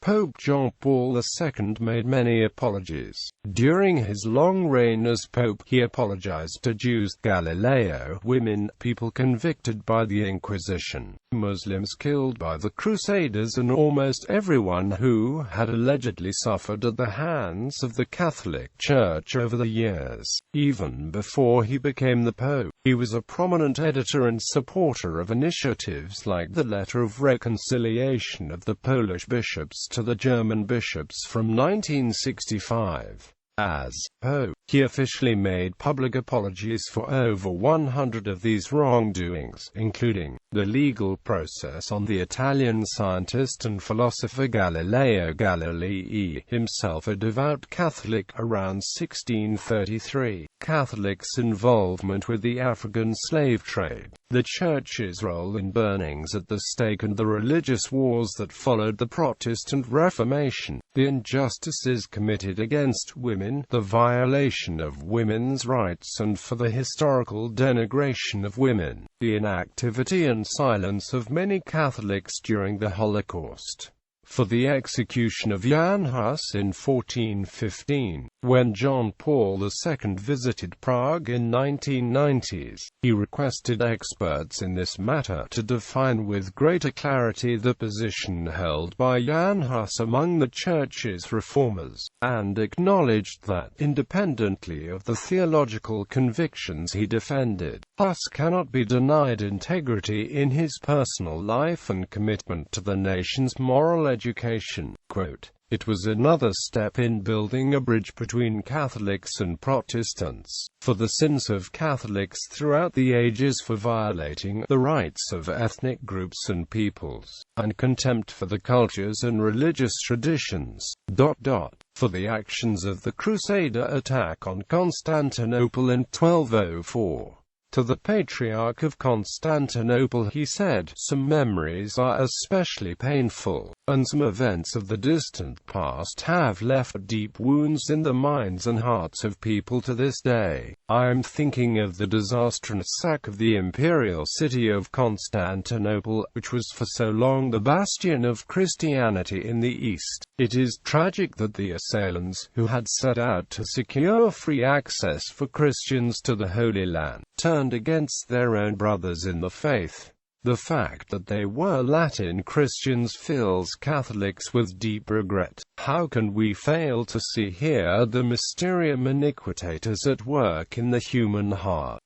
Pope John Paul II made many apologies. During his long reign as Pope, he apologized to Jews, Galileo, women, people convicted by the Inquisition, Muslims killed by the Crusaders, and almost everyone who had allegedly suffered at the hands of the Catholic Church over the years. Even before he became the Pope, he was a prominent editor and supporter of initiatives like the Letter of Reconciliation of the Polish bishops to the German bishops from 1965. As Pope, he officially made public apologies for over 100 of these wrongdoings, including the legal process on the Italian scientist and philosopher Galileo Galilei, himself a devout Catholic, around 1633, Catholics' involvement with the African slave trade, the Church's role in burnings at the stake and the religious wars that followed the Protestant Reformation, the injustices committed against women, the violation of women's rights and for the historical denigration of women, the inactivity and silence of many Catholics during the Holocaust, for the execution of Jan Hus in 1415. When John Paul II visited Prague in 1990s, he requested experts in this matter to define with greater clarity the position held by Jan Hus among the Church's reformers, and acknowledged that, independently of the theological convictions he defended, Hus cannot be denied integrity in his personal life and commitment to the nation's moral education. Quote, "It was another step in building a bridge between Catholics and Protestants, for the sins of Catholics throughout the ages for violating the rights of ethnic groups and peoples, and contempt for the cultures and religious traditions, for the actions of the Crusader attack on Constantinople in 1204. To the Patriarch of Constantinople he said, 'Some memories are especially painful, and some events of the distant past have left deep wounds in the minds and hearts of people to this day. I am thinking of the disastrous sack of the imperial city of Constantinople, which was for so long the bastion of Christianity in the East. It is tragic that the assailants, who had set out to secure free access for Christians to the Holy Land, turned against their own brothers in the faith. The fact that they were Latin Christians fills Catholics with deep regret. How can we fail to see here the mysterium iniquitators at work in the human heart?"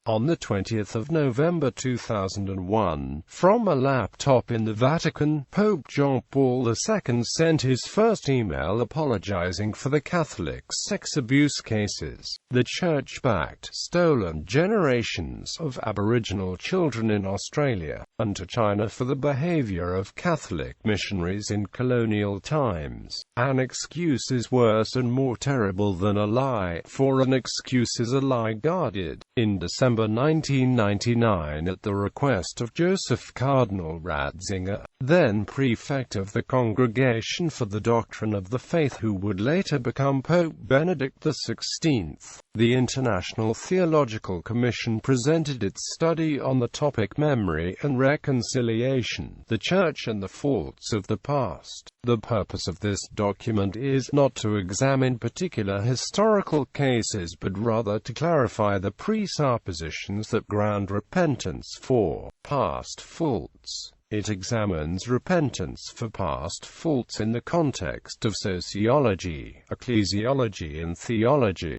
On the 20th of November 2001, from a laptop in the Vatican, Pope John Paul II sent his first email apologizing for the Catholic sex abuse cases, the Church-backed, stolen generations of Aboriginal children in Australia, and to China for the behavior of Catholic missionaries in colonial times. An excuse is worse and more terrible than a lie, for an excuse is a lie guarded. In December 1999, at the request of Joseph Cardinal Ratzinger, then prefect of the Congregation for the Doctrine of the Faith who would later become Pope Benedict XVI, the International Theological Commission presented its study on the topic Memory and Reconciliation, the Church and the Faults of the Past. The purpose of this document is not to examine particular historical cases but rather to clarify the presuppositions that ground repentance for past faults. It examines repentance for past faults in the context of sociology, ecclesiology and theology.